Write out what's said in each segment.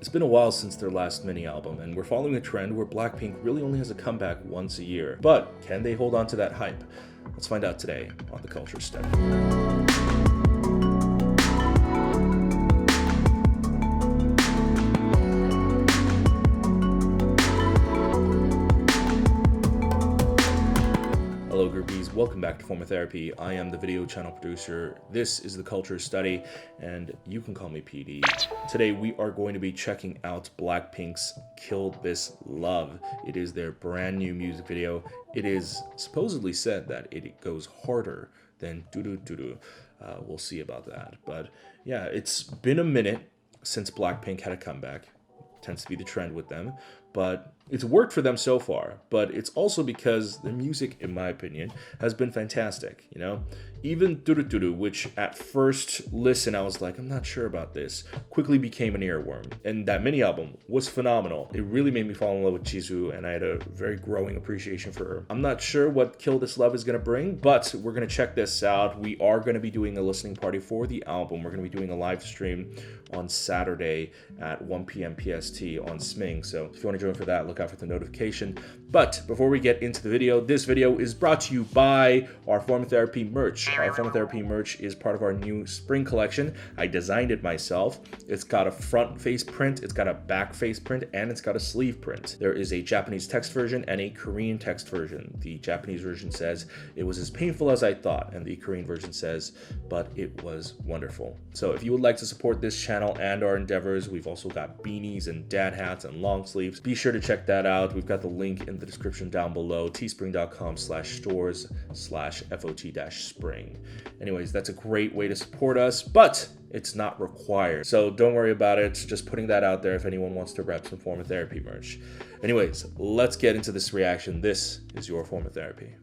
It's been a while since their last mini album, and we're following a trend where Blackpink really only has a comeback once a year. But can they hold on to that hype? Let's find out today on the Culture Study. Hello groupies, welcome back to Form of Therapy. I am the video channel producer. This is the Culture Study, and you can call me PD. Today we are going to be checking out Blackpink's Kill This Love. It is their brand new music video. It is supposedly said that it goes harder than doo doo doo doo. We'll see about that. But yeah, it's been a minute since Blackpink had a comeback. Tends to be the trend with them, but it's worked for them so far. But it's also because their music, in my opinion, has been fantastic, you know? Even Duru, which at first listen I was like, I'm not sure about this, quickly became an earworm. And that mini album was phenomenal. It really made me fall in love with Jisoo, and I had a very growing appreciation for her. I'm not sure what Kill This Love is gonna bring, but we're gonna check this out. We are gonna be doing a listening party for the album. We're gonna be doing a live stream on Saturday at 1 p.m. PST on Sming. So if you wanna join for that, look out for the notification. But before we get into the video, this video is brought to you by our Form of Therapy merch. Our Form of Therapy merch is part of our new spring collection. I designed it myself. It's got a front face print, it's got a back face print, and it's got a sleeve print. There is a Japanese text version and a Korean text version. The Japanese version says, "It was as painful as I thought," and the Korean version says, "But it was wonderful." So if you would like to support this channel and our endeavors, we've also got beanies and dad hats and long sleeves. Be sure to check that out. We've got the link in the description down below, teespring.com/stores/FOT-spring. Anyways, that's a great way to support us, but it's not required. So don't worry about it. Just putting that out there if anyone wants to grab some Form of Therapy merch. Anyways, let's get into this reaction. This is your Form of Therapy.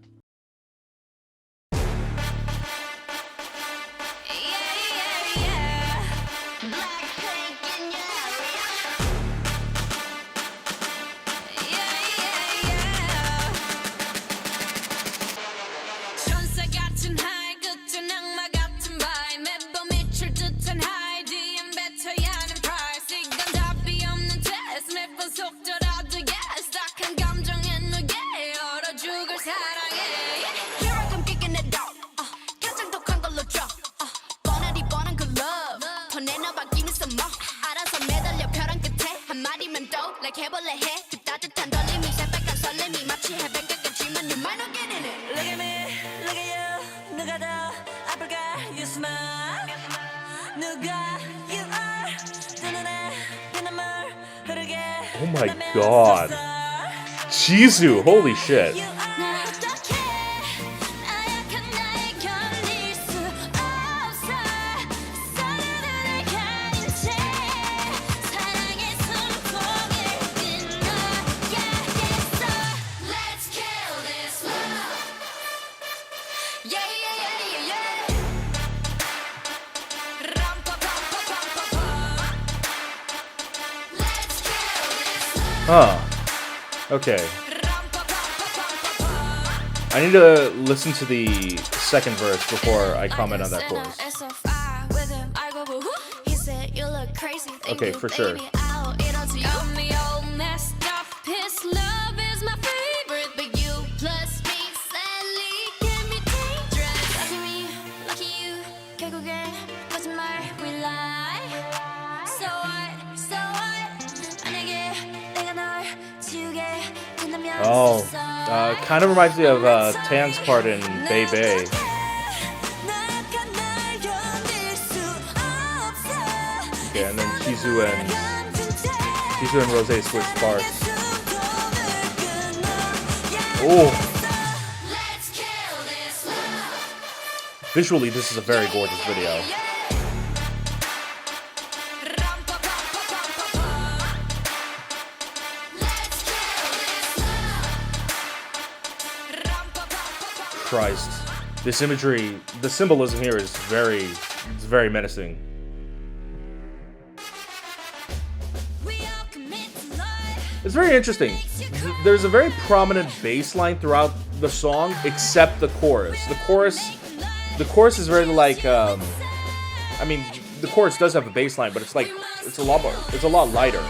Oh my god. Jisoo, holy shit. Okay. I need to listen to the second verse before I comment on that chorus. Okay, for sure. Oh, kind of reminds me of Taeyang's part in Bay Bay. Okay, and then Jisoo and Rosé switch parts. Oh, visually, this is a very gorgeous video. Christ. This imagery, the symbolism here is very menacing. It's very interesting. There's a very prominent bass line throughout the song, except the chorus. The chorus is very like, I mean, the chorus does have a bass line, but it's like it's a lot lighter.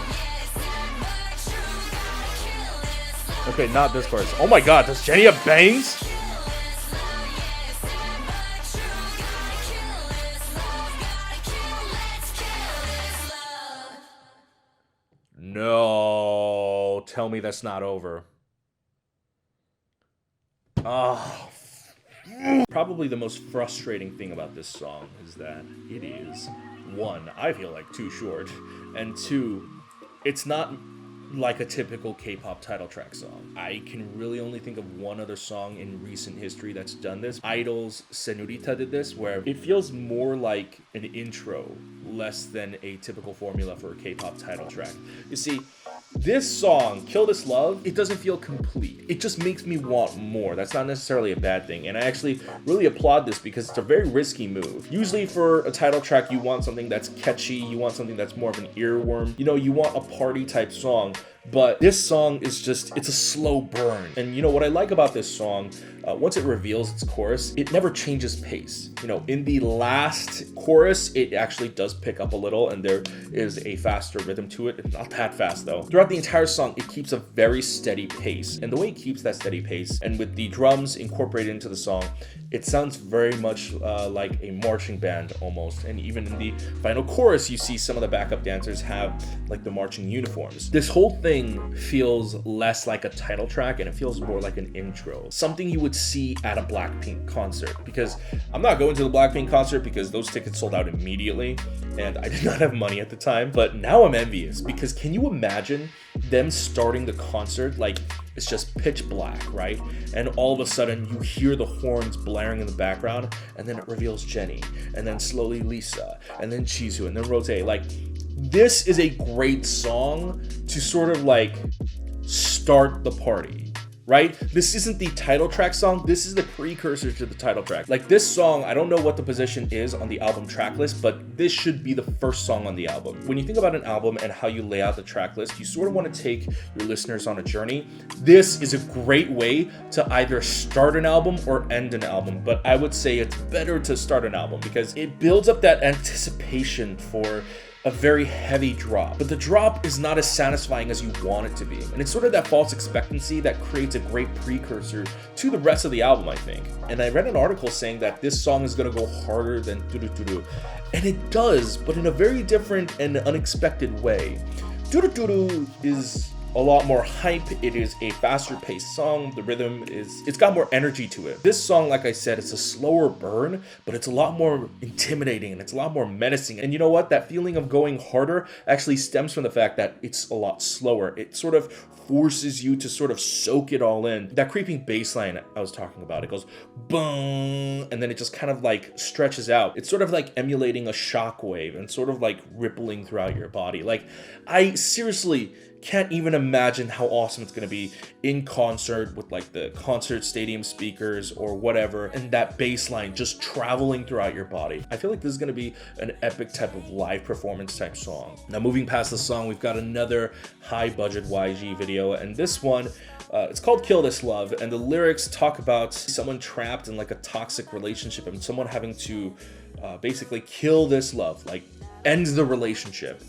Okay, not this verse. Oh my god, does Jenny have bangs? No, tell me that's not over. Oh. Probably the most frustrating thing about this song is that it is, one, I feel like too short, and two, it's not like a typical K-pop title track song. I can really only think of one other song in recent history that's done this. Idol's Senorita did this, where it feels more like an intro, less than a typical formula for a K-pop title track. You see, this song, Kill This Love, it doesn't feel complete. It just makes me want more. That's not necessarily a bad thing. And I actually really applaud this because it's a very risky move. Usually for a title track, you want something that's catchy. You want something that's more of an earworm. You know, you want a party type song. But this song is just, it's a slow burn. And you know what I like about this song, once it reveals its chorus, it never changes pace. You know, in the last chorus, it actually does pick up a little and there is a faster rhythm to it. It's not that fast though. Throughout the entire song, it keeps a very steady pace. And the way it keeps that steady pace, and with the drums incorporated into the song, it sounds very much like a marching band almost. And even in the final chorus, you see some of the backup dancers have like the marching uniforms. This whole thing feels less like a title track and it feels more like an intro. Something you would see at a BLACKPINK concert, because I'm not going to the BLACKPINK concert because those tickets sold out immediately and I did not have money at the time. But now I'm envious because can you imagine them starting the concert like it's just pitch black, right? And all of a sudden you hear the horns blaring in the background and then it reveals Jenny and then slowly Lisa and then Chizu and then Rose. Like, this is a great song to sort of like start the party, right? This isn't the title track song. This is the precursor to the title track. Like this song, I don't know what the position is on the album track list, but this should be the first song on the album. When you think about an album and how you lay out the track list, you sort of want to take your listeners on a journey. This is a great way to either start an album or end an album, but I would say it's better to start an album because it builds up that anticipation for a very heavy drop, but the drop is not as satisfying as you want it to be. And it's sort of that false expectancy that creates a great precursor to the rest of the album, I think. And I read an article saying that this song is gonna go harder than Doo Doo Doo Doo. And it does, but in a very different and unexpected way. Doo Doo Doo Doo is a lot more hype. It is a faster paced song. The rhythm it's got more energy to it. This song, like I said, it's a slower burn, but it's a lot more intimidating and it's a lot more menacing. And you know what? That feeling of going harder actually stems from the fact that it's a lot slower. It sort of forces you to sort of soak it all in. That creeping bass line I was talking about, it goes boom, and then it just kind of like stretches out. It's sort of like emulating a shockwave and sort of like rippling throughout your body. Like, I seriously can't even imagine how awesome it's gonna be in concert with like the concert stadium speakers or whatever, and that bass line just traveling throughout your body. I feel like this is gonna be an epic type of live performance type song. Now moving past the song, we've got another high budget YG video, and this one it's called Kill This Love, and the lyrics talk about someone trapped in like a toxic relationship and someone having to basically kill this love, like end the relationship.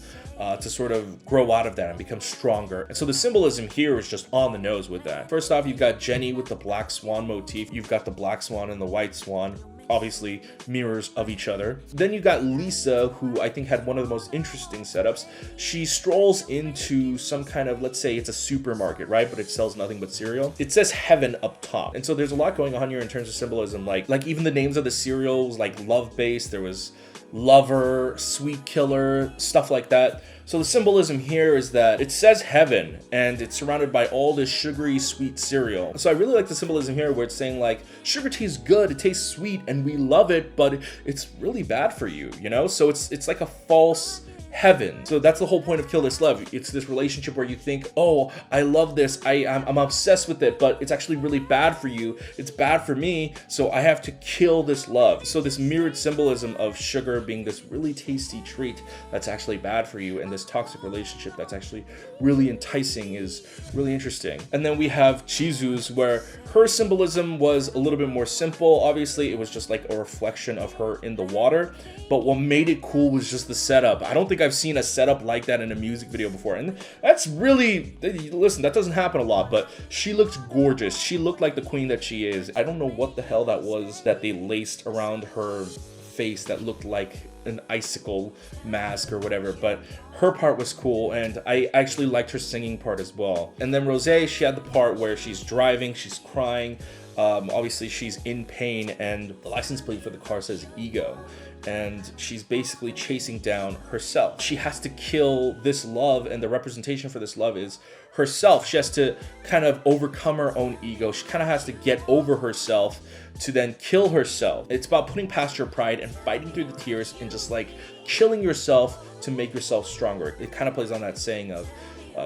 To sort of grow out of that and become stronger. And so the symbolism here is just on the nose with that. First off, you've got Jenny with the black swan motif. You've got the black swan and the white swan, obviously mirrors of each other. Then you got Lisa, who I think had one of the most interesting setups. She strolls into some kind of, let's say it's a supermarket, right? But it sells nothing but cereal. It says heaven up top. And so there's a lot going on here in terms of symbolism. Like even the names of the cereals, like love base, there was lover, sweet killer, stuff like that. So the symbolism here is that it says heaven and it's surrounded by all this sugary sweet cereal. So I really like the symbolism here where it's saying like sugar tastes good, it tastes sweet and we love it, but it's really bad for you, you know? So it's like a false heaven. So that's the whole point of Kill This Love. It's this relationship where you think, oh, I love this, I'm obsessed with it, but it's actually really bad for you. It's bad for me, so I have to kill this love. So this mirrored symbolism of sugar being this really tasty treat that's actually bad for you, and this toxic relationship that's actually really enticing is really interesting. And then we have Chizu's, where her symbolism was a little bit more simple. Obviously, it was just like a reflection of her in the water, but what made it cool was just the setup. I don't think think I've seen a setup like that in a music video before, and that's really, listen, that doesn't happen a lot, but she looked gorgeous. She looked like the queen that she is. I don't know what the hell that was that they laced around her face that looked like an icicle mask or whatever, but her part was cool, and I actually liked her singing part as well. And then Rosé, she had the part where she's driving, she's crying, obviously she's in pain, and the license plate for the car says ego, and she's basically chasing down herself. She has to kill this love, and the representation for this love is herself. She has to kind of overcome her own ego. She kind of has to get over herself to then kill herself. It's about putting past your pride and fighting through the tears and just like killing yourself to make yourself stronger. It kind of plays on that saying of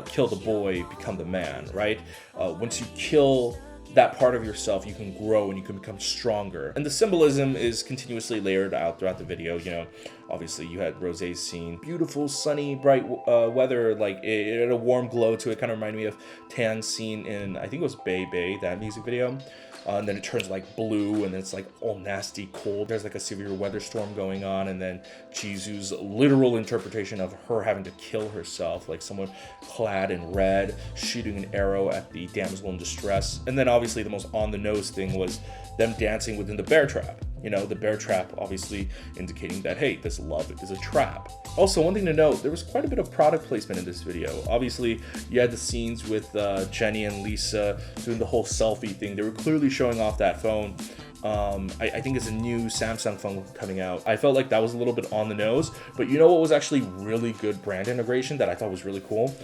kill the boy, become the man, right? Once you kill that part of yourself, you can grow and you can become stronger. And the symbolism is continuously layered out throughout the video. You know, obviously you had Rosé's scene, beautiful, sunny, bright weather, like it had a warm glow to it. Kind of reminded me of Tan's scene in, I think it was Bay, that music video. And then it turns like blue, and then it's like all nasty cold. There's like a severe weather storm going on, and then Jisoo's literal interpretation of her having to kill herself, like someone clad in red shooting an arrow at the damsel in distress. And then obviously the most on the nose thing was them dancing within the bear trap. You know, the bear trap obviously indicating that, hey, this love is a trap. Also, one thing to note, there was quite a bit of product placement in this video. Obviously, you had the scenes with Jenny and Lisa doing the whole selfie thing. They were clearly showing off that phone. I think it's a new Samsung phone coming out. I felt like that was a little bit on the nose, but you know what was actually really good brand integration that I thought was really cool?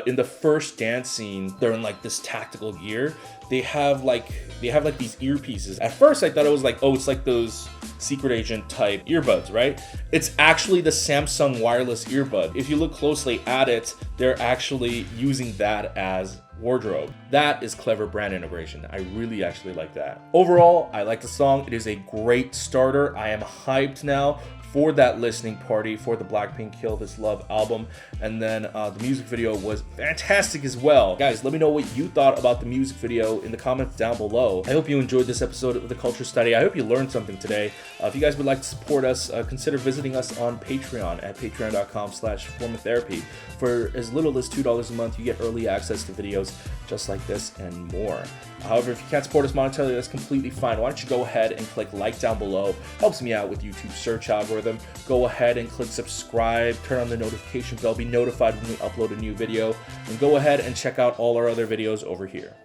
In the first dance scene, they're in like this tactical gear. They have like these earpieces. At first I thought it was like, oh, it's like those secret agent type earbuds, right? It's actually the Samsung wireless earbud. If you look closely at it, they're actually using that as wardrobe. That is clever brand integration. I really actually like that. Overall, I like the song. It is a great starter. I am hyped now for that listening party for the BLACKPINK Kill This Love album. And then the music video was fantastic as well. Guys, let me know what you thought about the music video in the comments down below. I hope you enjoyed this episode of the Culture Study. I hope you learned something today. If you guys would like to support us, consider visiting us on Patreon at patreon.com/formatherapy. For as little as $2 a month, you get early access to videos just like this and more. However, if you can't support us monetarily, that's completely fine. Why don't you go ahead and click like down below. Helps me out with YouTube's search algorithm. Go ahead and click subscribe, turn on the notification bell, be notified when we upload a new video, and go ahead and check out all our other videos over here.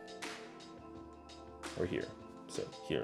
Or here. So here.